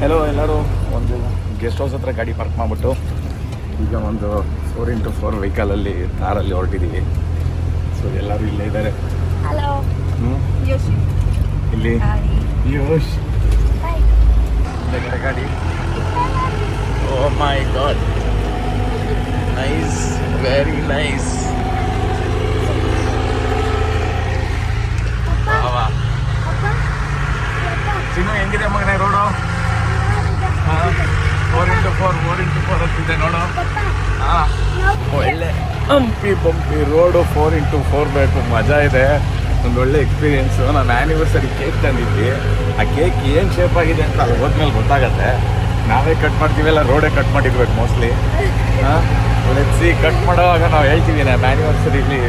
Hello ಎಲ್ಲರೂ, ಒಂದು guest house ಹತ್ರ ಗಾಡಿ ಪಾರ್ಕ್ ಮಾಡಿಬಿಟ್ಟು ಈಗ ಒಂದು 4x4 ವೆಹಿಕಲಲ್ಲಿ ಕಾರಲ್ಲಿ ಹೊರಟಿದ್ದೀವಿ. ಸೊ ಎಲ್ಲರೂ ಇಲ್ಲೇ ಇದ್ದಾರೆ. ಹಲೋ ಇಲ್ಲಿ ಯೋಶ್ ಗಾಡಿ. ಓ ಮೈ ಗಾಡ್, ನೈಸ್, ವೆರಿ ನೈಸ್. ಚಿನ್ನು ಹೆಂಗಿದೆ ಮಗನೇ ರೋಡು? 4x4 ಅಂತಿದೆ ನೋಡು. ಒಳ್ಳೆ ಬಂಪಿ ರೋಡು, 4x4 ಬೇಕು, ಮಜಾ ಇದೆ. ಒಂದು ಒಳ್ಳೆ ಎಕ್ಸ್ಪೀರಿಯೆನ್ಸು. ನಾನು ಆ್ಯನಿವರ್ಸರಿ ಕೇಕ್ ತಂದಿದ್ವಿ. ಆ ಕೇಕ್ ಏನು ಶೇಪ್ ಆಗಿದೆ ಅಂತ ಅಲ್ಲಿ ಹೋದ್ಮೇಲೆ ಗೊತ್ತಾಗತ್ತೆ. ನಾವೇ ಕಟ್ ಮಾಡ್ತೀವಲ್ಲ, ರೋಡೇ ಕಟ್ ಮಾಡಿರ್ಬೇಕು ಮೋಸ್ಟ್ಲಿ. ಲೆಟ್ಸಿ ಕಟ್ ಮಾಡೋವಾಗ ನಾವು ಹೇಳ್ತೀವಿ ನಮ್ಮ ಆ್ಯನಿವರ್ಸರಿಲಿ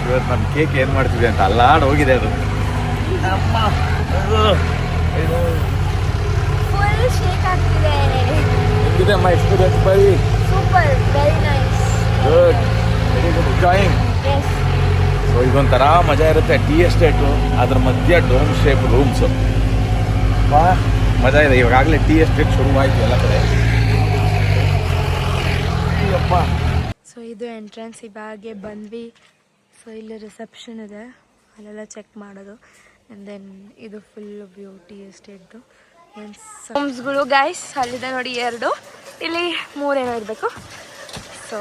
ಇವತ್ತು ನಮ್ಮ ಕೇಕ್ ಏನು ಮಾಡ್ತೀವಿ ಅಂತ. ಅಲ್ಲಾಡ್ ಹೋಗಿದೆ ಅದು. ಹೆಂಗಿದೆ ಅಮ್ಮ ಎಕ್ಸ್ಪೀರಿಯನ್ಸ್? ಬರೀ super, very nice, good, very good, enjoying. So ಇದೊಂಥರ ಮಜಾ ಇರುತ್ತೆ. ಟೀ ಎಸ್ಟೇಟು, ಅದ್ರ ಮಧ್ಯೆ ಡೋಮ್ ಶೇಪ್ ರೂಮ್ಸು, ಮಜಾ ಇದೆ. ಇವಾಗಲೇ ಟೀ ಎಸ್ಟೇಟ್ ಶುರುವಾಯಿತು ಎಲ್ಲ ಕಡೆ. ಸೊ ಇದು ಎಂಟ್ರೆನ್ಸ್. ಇವಾಗೆ ಬಂದ್ವಿ. ಸೊ ಇಲ್ಲಿ ರಿಸೆಪ್ಷನ್ ಇದೆ, ಅಲ್ಲೆಲ್ಲ ಚೆಕ್ ಮಾಡೋದು. ಆ್ಯಂಡ್ ದೆನ್ ಇದು ಫುಲ್ ವ್ಯೂ ಟೀ ಎಸ್ಟೇಟ್ದು. ರೂಮ್ಸ್ಗಳು ಗೈಸ್ ಅಲ್ಲಿದೆ ನೋಡಿ, 2, ಇಲ್ಲಿ 3 ಏನೋ ಇರಬೇಕು. ಸೊ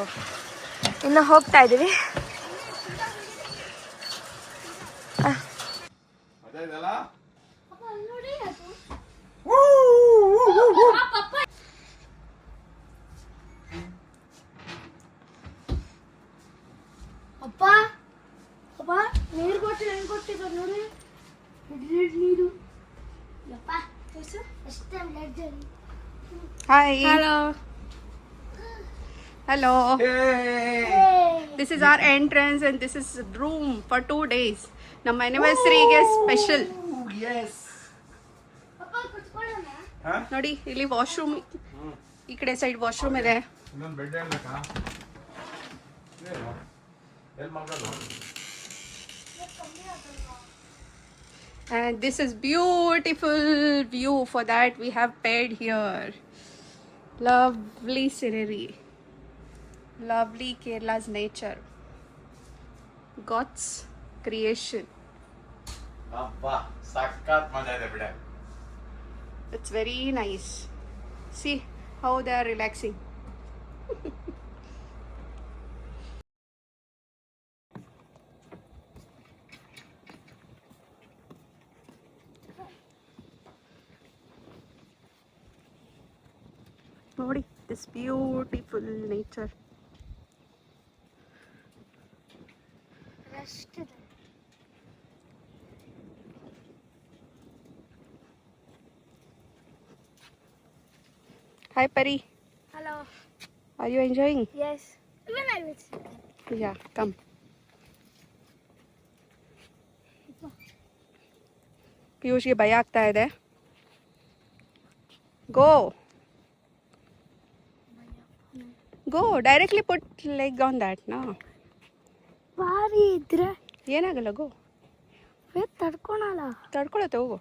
ಇನ್ನು ಹೋಗ್ತಾ ಇದ್ದೀವಿ. ಅಪ್ಪ ಅಪ್ಪ ನೀರು ಕೊಟ್ಟಿದ್ದಾರೆ ನೋಡಿ, ನೀರು. Hi. Hello. Hello. Hey. This is our entrance and this is room for 2 days. Nam anniversary ge special. Yes. ಅಪ್ಪ ಕುತ್ಕೊಳ್ಳೋಣ. ನೋಡಿ ಇಲ್ಲಿ ವಾಶ್ರೂಮ್, ಈ ಕಡೆ ಸೈಡ್ ವಾಶ್ರೂಮ್ ಇದೆ. ಇನ್ನೊಂದು ಬೆಡ್ ಹೇಳ್ಬೇಕಾ? ಎಲ್ಲಿ ಮಲ್ಗೋದು? And this is beautiful view. For that we have paid here. Lovely scenery, lovely Kerala's nature, God's creation. ಅಬ್ಬಾ ಸಕ್ಕತ್ ಮಜಾ ಇದೆ ಬಿಡ. It's very nice. See how they are relaxing. ನೋಡಿ this beautiful nature. ರೆಸ್ಟ್ ಇದೆ. Hi Pari, Hello. are you enjoying? Yes. Even I will sit. Yeah, come. ಪಿಯೂಷ್ಗೆ ಭಯ ಆಗ್ತಾ ಇದೆ. Go directly put leg on that na. ಭಾರಿ ಇದ್ರೆ ಏನಾಗಲ್ಲ, ಗೋ. ತಡ್ಕೊಳಲ್ಲ. ತಡ್ಕೊಳತ್ತೆ, ಹೋಗು.